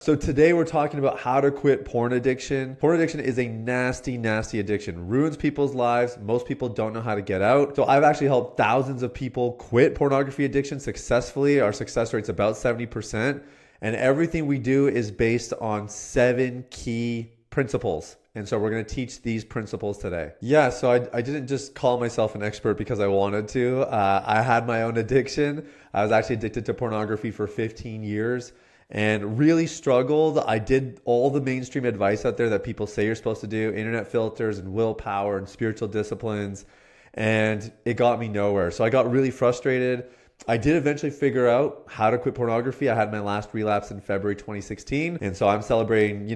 So today we're talking about how to quit porn addiction. Porn addiction is a nasty, nasty addiction. Ruins people's lives. Most people don't know how to get out. So I've actually helped thousands of people quit pornography addiction successfully. Our success rate's about 70%. And everything we do is based on 7 key principles. And so we're going to teach these principles today. Yeah, so I didn't just call myself an expert because I wanted to. I had my own addiction. I was actually addicted to pornography for 15 years. And really struggled. I did all the mainstream advice out there that people say you're supposed to do, internet filters and willpower and spiritual disciplines, and it got me nowhere. So I got really frustrated. I did eventually figure out how to quit pornography. I had my last relapse in February 2016. And so I'm celebrating,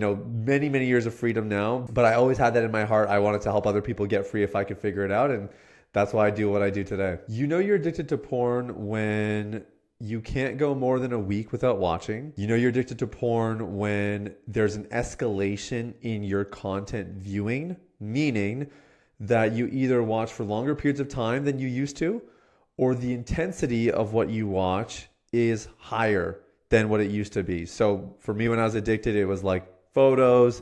many, many years of freedom now. But I always had that in my heart. I wanted to help other people get free if I could figure it out. And that's why I do what I do today. You know you're addicted to porn when you can't go more than a week without watching. You know you're addicted to porn when there's an escalation in your content viewing, meaning that you either watch for longer periods of time than you used to, or the intensity of what you watch is higher than what it used to be. So for me, when I was addicted, it was like photos,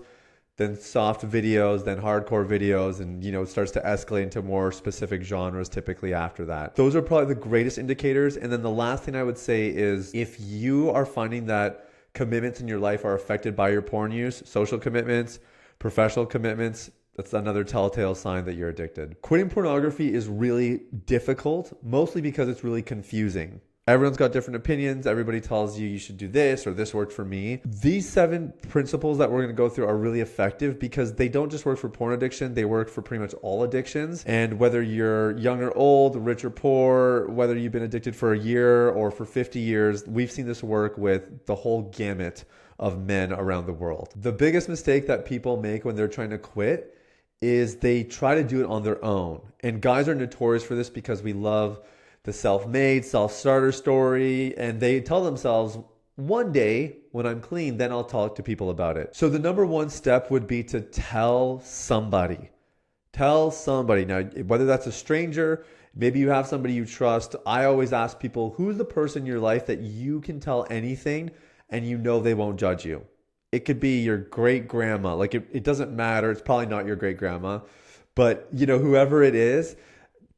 then soft videos, then hardcore videos, and it starts to escalate into more specific genres typically after that. Those are probably the greatest indicators. And then the last thing I would say is if you are finding that commitments in your life are affected by your porn use, social commitments, professional commitments, that's another telltale sign that you're addicted. Quitting pornography is really difficult, mostly because it's really confusing. Everyone's got different opinions. Everybody tells you should do this or this worked for me. These 7 principles that we're going to go through are really effective because they don't just work for porn addiction. They work for pretty much all addictions. And whether you're young or old, rich or poor, whether you've been addicted for a year or for 50 years, we've seen this work with the whole gamut of men around the world. The biggest mistake that people make when they're trying to quit is they try to do it on their own. And guys are notorious for this because we love the self-made, self-starter story, and they tell themselves, one day when I'm clean, then I'll talk to people about it. So the number one step would be to tell somebody. Tell somebody. Now, whether that's a stranger, maybe you have somebody you trust. I always ask people, who's the person in your life that you can tell anything and they won't judge you? It could be your great grandma. Like it doesn't matter. It's probably not your great grandma, but whoever it is,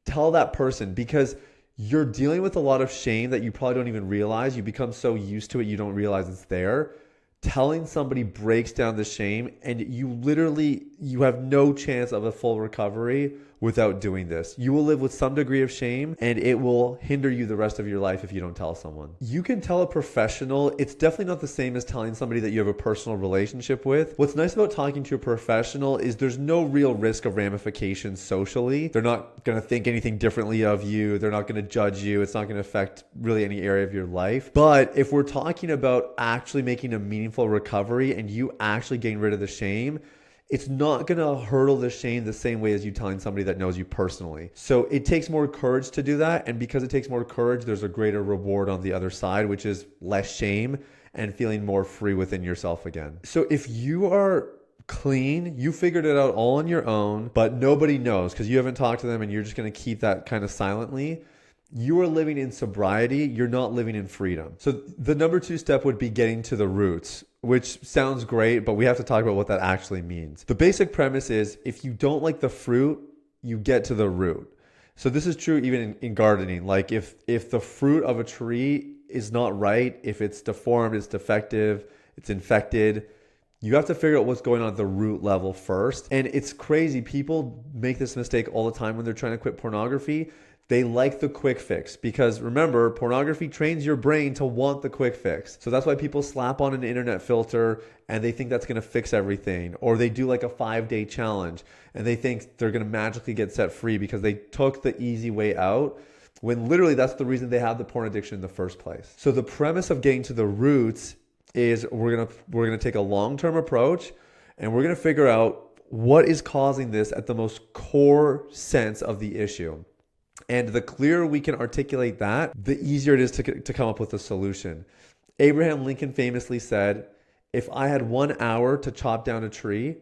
tell that person because you're dealing with a lot of shame that you probably don't even realize. You become so used to it, you don't realize it's there. Telling somebody breaks down the shame, and you have no chance of a full recovery without doing this. You will live with some degree of shame, and it will hinder you the rest of your life if you don't tell someone. You can tell a professional. It's definitely not the same as telling somebody that you have a personal relationship with. What's nice about talking to a professional is there's no real risk of ramifications socially. They're not going to think anything differently of you. They're not going to judge you. It's not going to affect really any area of your life. But if we're talking about actually making a meaningful recovery and you actually getting rid of the shame, it's not going to hurdle the shame the same way as you telling somebody that knows you personally. So it takes more courage to do that. And because it takes more courage, there's a greater reward on the other side, which is less shame and feeling more free within yourself again. So if you are clean, you figured it out all on your own, but nobody knows because you haven't talked to them and you're just going to keep that kind of silently, you are living in sobriety. You're not living in freedom. So the number 2 step would be getting to the roots, which sounds great, but we have to talk about what that actually means. The basic premise is if you don't like the fruit, you get to the root. So this is true even in gardening. Like if the fruit of a tree is not right, if it's deformed, it's defective, it's infected, you have to figure out what's going on at the root level first. And it's crazy. People make this mistake all the time when they're trying to quit pornography. They like the quick fix because remember, pornography trains your brain to want the quick fix. So that's why people slap on an internet filter and they think that's going to fix everything. Or they do like a 5-day challenge and they think they're going to magically get set free because they took the easy way out, when literally that's the reason they have the porn addiction in the first place. So the premise of getting to the roots is we're going to take a long-term approach and we're going to figure out what is causing this at the most core sense of the issue. And the clearer we can articulate that, the easier it is to come up with a solution. Abraham Lincoln famously said, if I had 1 hour to chop down a tree,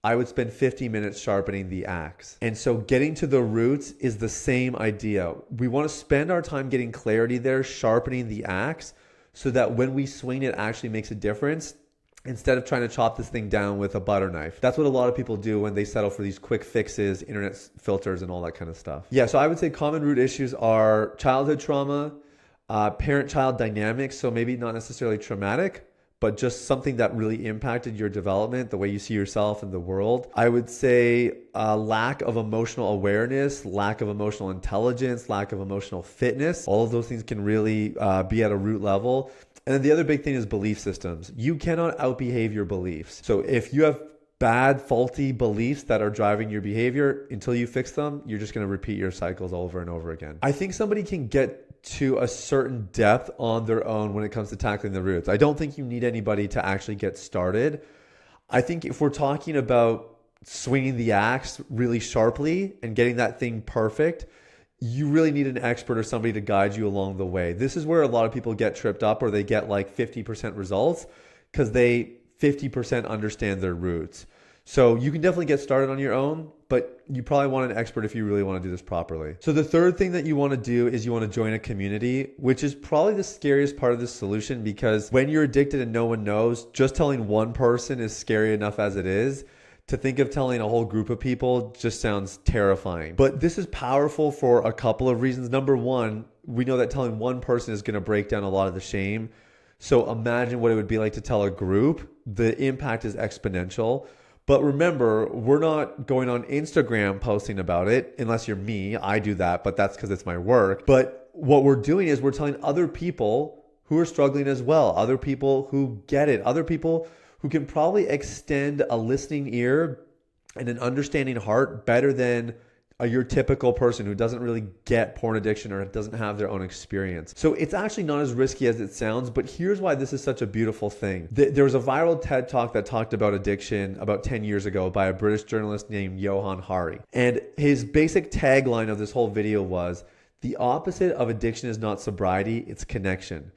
I would spend 50 minutes sharpening the axe. And so getting to the roots is the same idea. We want to spend our time getting clarity there, sharpening the axe, so that when we swing, it actually makes a difference. instead of trying to chop this thing down with a butter knife. That's what a lot of people do when they settle for these quick fixes, internet filters, and all that kind of stuff. Yeah, so I would say common root issues are childhood trauma, parent-child dynamics, so maybe not necessarily traumatic, but just something that really impacted your development, the way you see yourself and the world. I would say lack of emotional awareness, lack of emotional intelligence, lack of emotional fitness. All of those things can really be at a root level. And then the other big thing is belief systems. You cannot outbehave your beliefs. So if you have bad, faulty beliefs that are driving your behavior, until you fix them, you're just going to repeat your cycles over and over again. I think somebody can get to a certain depth on their own when it comes to tackling the roots. I don't think you need anybody to actually get started. I think if we're talking about swinging the axe really sharply and getting that thing perfect, you really need an expert or somebody to guide you along the way. This is where a lot of people get tripped up, or they get like 50% results because they 50% understand their roots. So you can definitely get started on your own, but you probably want an expert if you really want to do this properly. So the third thing that you want to do is you want to join a community, which is probably the scariest part of this solution, because when you're addicted and no one knows, just telling one person is scary enough as it is. To think of telling a whole group of people just sounds terrifying. But this is powerful for a couple of reasons. Number one, we know that telling one person is going to break down a lot of the shame. So imagine what it would be like to tell a group. The impact is exponential. But remember, we're not going on Instagram posting about it, unless you're me. I do that, but that's because it's my work. But what we're doing is we're telling other people who are struggling as well, other people who get it, other people who can probably extend a listening ear and an understanding heart better than your typical person who doesn't really get porn addiction or doesn't have their own experience. So it's actually not as risky as it sounds, but here's why this is such a beautiful thing. There was a viral TED Talk that talked about addiction about 10 years ago by a British journalist named Johan Hari. And his basic tagline of this whole video was, "The opposite of addiction is not sobriety, it's connection."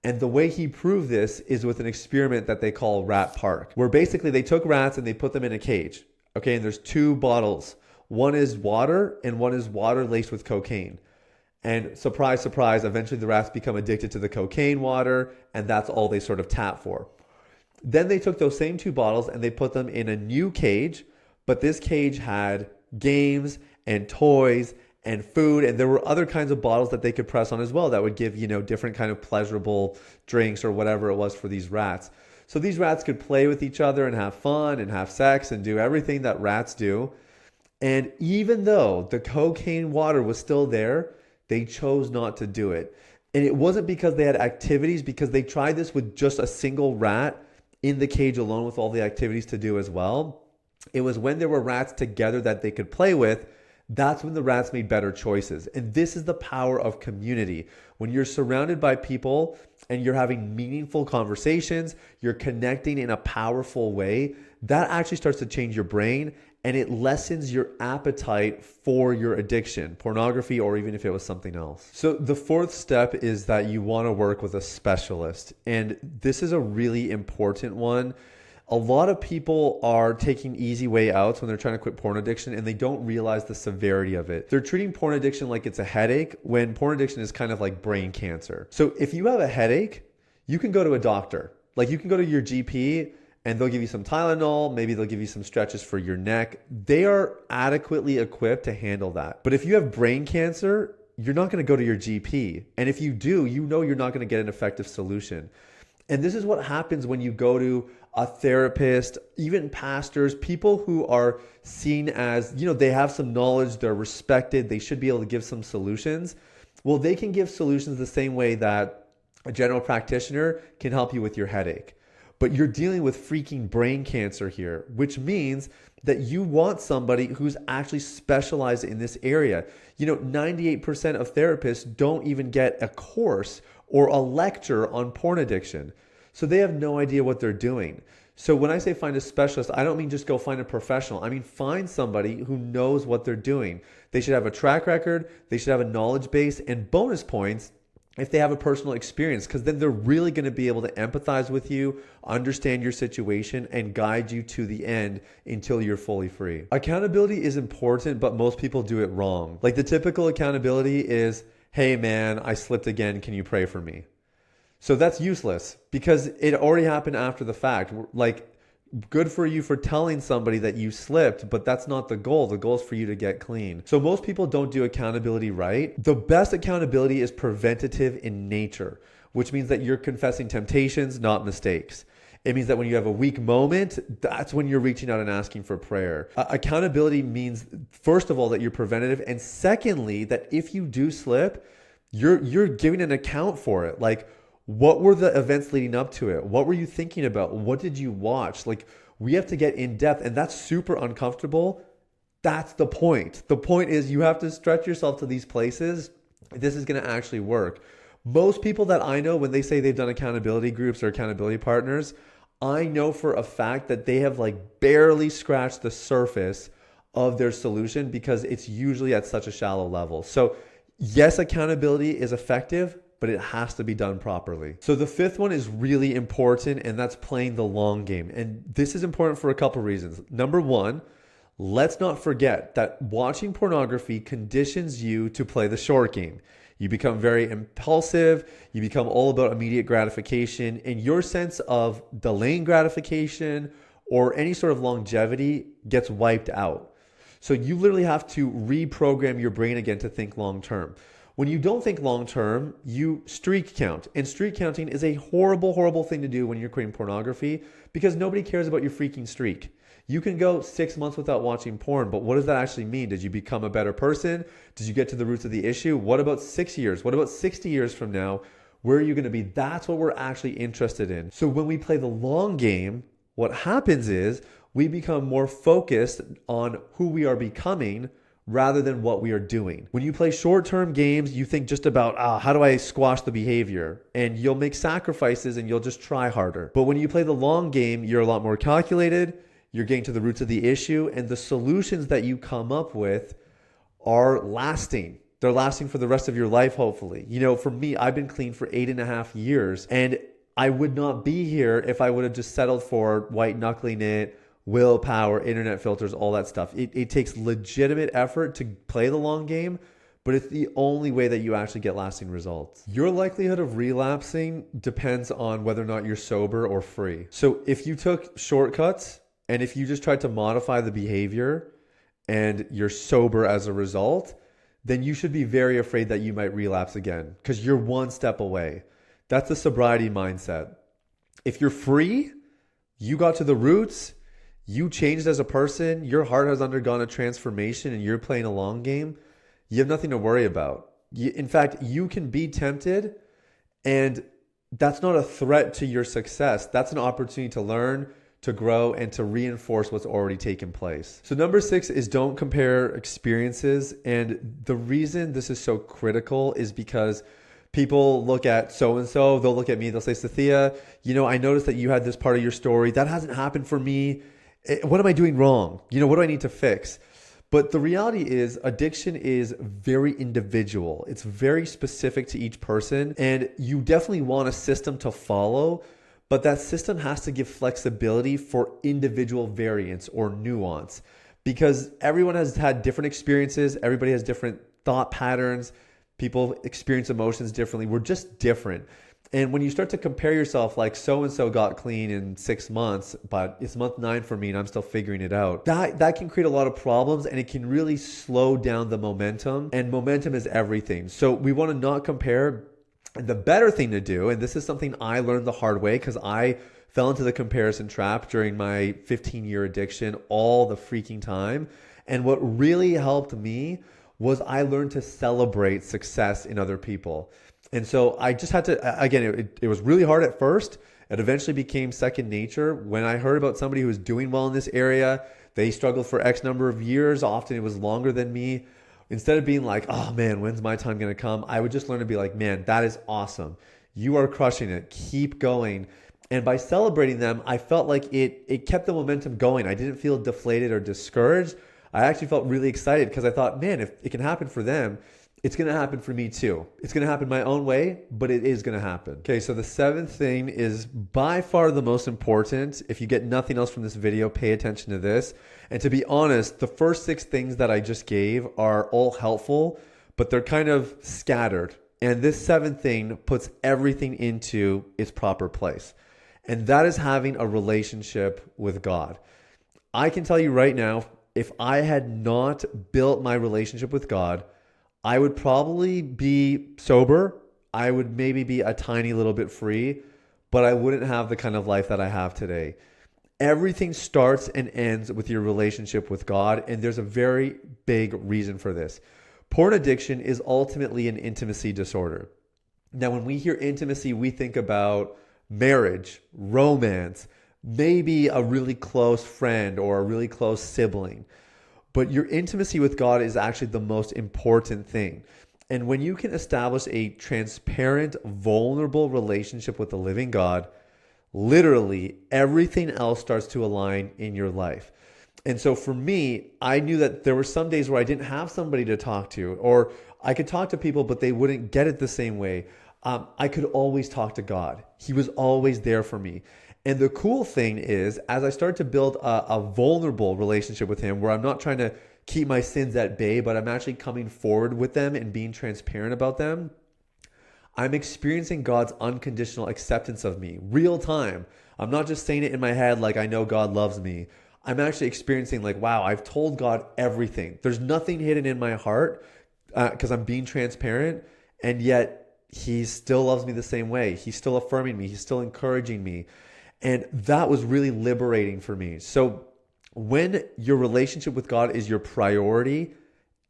And the way he proved this is with an experiment that they call Rat Park, where basically they took rats and they put them in a cage. Okay, and there's two bottles. One is water and one is water laced with cocaine. And surprise, surprise, eventually the rats become addicted to the cocaine water, and that's all they sort of tap for. Then they took those same two bottles and they put them in a new cage, but this cage had games and toys and food, and there were other kinds of bottles that they could press on as well that would give, different kind of pleasurable drinks or whatever it was for these rats. So these rats could play with each other and have fun and have sex and do everything that rats do. And even though the cocaine water was still there, they chose not to do it. And it wasn't because they had activities, because they tried this with just a single rat in the cage alone with all the activities to do as well. It was when there were rats together that they could play with. That's when the rats made better choices. And this is the power of community. When you're surrounded by people and you're having meaningful conversations, you're connecting in a powerful way, that actually starts to change your brain, and it lessens your appetite for your addiction, pornography, or even if it was something else. So the fourth step is that you want to work with a specialist. And this is a really important one. A lot of people are taking easy way outs when they're trying to quit porn addiction, and they don't realize the severity of it. They're treating porn addiction like it's a headache, when porn addiction is kind of like brain cancer. So if you have a headache, you can go to a doctor. Like, you can go to your GP and they'll give you some Tylenol, maybe they'll give you some stretches for your neck. They are adequately equipped to handle that. But if you have brain cancer, you're not going to go to your GP. And if you do, you're not going to get an effective solution. And this is what happens when you go to a therapist, even pastors, people who are seen as, they have some knowledge, they're respected, they should be able to give some solutions. Well, they can give solutions the same way that a general practitioner can help you with your headache. But you're dealing with freaking brain cancer here, which means that you want somebody who's actually specialized in this area. 98% of therapists don't even get a course or a lecture on porn addiction. So they have no idea what they're doing. So when I say find a specialist, I don't mean just go find a professional. I mean find somebody who knows what they're doing. They should have a track record, they should have a knowledge base, and bonus points if they have a personal experience, because then they're really going to be able to empathize with you, understand your situation, and guide you to the end until you're fully free. Accountability is important, but most people do it wrong. Like, the typical accountability is, "Hey man, I slipped again, can you pray for me?" So that's useless because it already happened after the fact. Like, good for you for telling somebody that you slipped, but that's not the goal. The goal is for you to get clean. So most people don't do accountability right. The best accountability is preventative in nature, which means that you're confessing temptations, not mistakes. It means that when you have a weak moment, that's when you're reaching out and asking for prayer. Accountability means, first of all, that you're preventative. And secondly, that if you do slip, you're giving an account for it. Like, what were the events leading up to it? What were you thinking about? What did you watch? Like, we have to get in depth, and that's super uncomfortable. That's the point. The point is you have to stretch yourself to these places. This is going to actually work. Most people that I know, when they say they've done accountability groups or accountability partners, I know for a fact that they have like barely scratched the surface of their solution because it's usually at such a shallow level. So yes, accountability is effective, but it has to be done properly. So the fifth one is really important, and that's playing the long game. And this is important for a couple reasons. Number one, let's not forget that watching pornography conditions you to play the short game. You become very impulsive, you become all about immediate gratification, and your sense of delaying gratification or any sort of longevity gets wiped out. So you literally have to reprogram your brain again to think long term. When you don't think long term, you streak count. And streak counting is a horrible, horrible thing to do when you're creating pornography because nobody cares about your freaking streak. You can go 6 months without watching porn, but what does that actually mean? Did you become a better person? Did you get to the roots of the issue? What about 6 years? What about 60 years from now? Where are you going to be? That's what we're actually interested in. So when we play the long game, what happens is we become more focused on who we are becoming rather than what we are doing. When you play short-term games, you think just about, how do I squash the behavior? And you'll make sacrifices and you'll just try harder. But when you play the long game, you're a lot more calculated, you're getting to the roots of the issue, and the solutions that you come up with are lasting. They're lasting for the rest of your life, hopefully. You know, for me, I've been clean for 8.5 years, and I would not be here if I would have just settled for white knuckling it, willpower, internet filters, all that stuff. It takes legitimate effort to play the long game, but it's the only way that you actually get lasting results. Your likelihood of relapsing depends on whether or not you're sober or free. So if you took shortcuts and if you just tried to modify the behavior and you're sober as a result, then you should be very afraid that you might relapse again because you're one step away. That's the sobriety mindset. If you're free, you got to the roots, you changed as a person, your heart has undergone a transformation, and you're playing a long game, you have nothing to worry about. In fact, you can be tempted, and that's not a threat to your success. That's an opportunity to learn, to grow, and to reinforce what's already taken place. So number 6 is don't compare experiences. And the reason this is so critical is because people look at so-and-so, they'll look at me, they'll say, Sathya, I noticed that you had this part of your story. That hasn't happened for me. What am I doing wrong? What do I need to fix? But the reality is addiction is very individual. It's very specific to each person. And you definitely want a system to follow, but that system has to give flexibility for individual variance or nuance because everyone has had different experiences. Everybody has different thought patterns. People experience emotions differently. We're just different. And when you start to compare yourself, like so-and-so got clean in 6 months, but it's month 9 for me and I'm still figuring it out. That can create a lot of problems and it can really slow down the momentum, and momentum is everything. So we want to not compare. And the better thing to do, and this is something I learned the hard way because I fell into the comparison trap during my 15-year addiction all the freaking time. And what really helped me was I learned to celebrate success in other people. And so I just had to, again, it was really hard at first. It eventually became second nature. When I heard about somebody who was doing well in this area, they struggled for X number of years. Often it was longer than me. Instead of being like, oh man, when's my time going to come? I would just learn to be like, man, that is awesome. You are crushing it. Keep going. And by celebrating them, I felt like it kept the momentum going. I didn't feel deflated or discouraged. I actually felt really excited because I thought, man, if it can happen for them, it's going to happen for me too. It's going to happen my own way, but it is going to happen. Okay, so the 7th thing is by far the most important. If you get nothing else from this video, pay attention to this. And to be honest, the first 6 things that I just gave are all helpful, but they're kind of scattered. And this seventh thing puts everything into its proper place. And that is having a relationship with God. I can tell you right now, if I had not built my relationship with God, I would probably be sober. I would maybe be a tiny little bit free, but I wouldn't have the kind of life that I have today. Everything starts and ends with your relationship with God, and there's a very big reason for this. Porn addiction is ultimately an intimacy disorder. Now, when we hear intimacy, we think about marriage, romance, maybe a really close friend or a really close sibling. But your intimacy with God is actually the most important thing. And when you can establish a transparent, vulnerable relationship with the living God, literally everything else starts to align in your life. And so for me, I knew that there were some days where I didn't have somebody to talk to, or I could talk to people, but they wouldn't get it the same way. I could always talk to God. He was always there for me. And the cool thing is, as I start to build a vulnerable relationship with him, where I'm not trying to keep my sins at bay, but I'm actually coming forward with them and being transparent about them, I'm experiencing God's unconditional acceptance of me, real time. I'm not just saying it in my head like I know God loves me. I'm actually experiencing like, wow, I've told God everything. There's nothing hidden in my heart because I'm being transparent, and yet he still loves me the same way. He's still affirming me. He's still encouraging me. And that was really liberating for me. So when your relationship with God is your priority,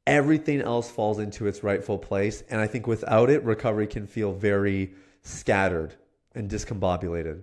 everything else falls into its rightful place. And I think without it, recovery can feel very scattered and discombobulated.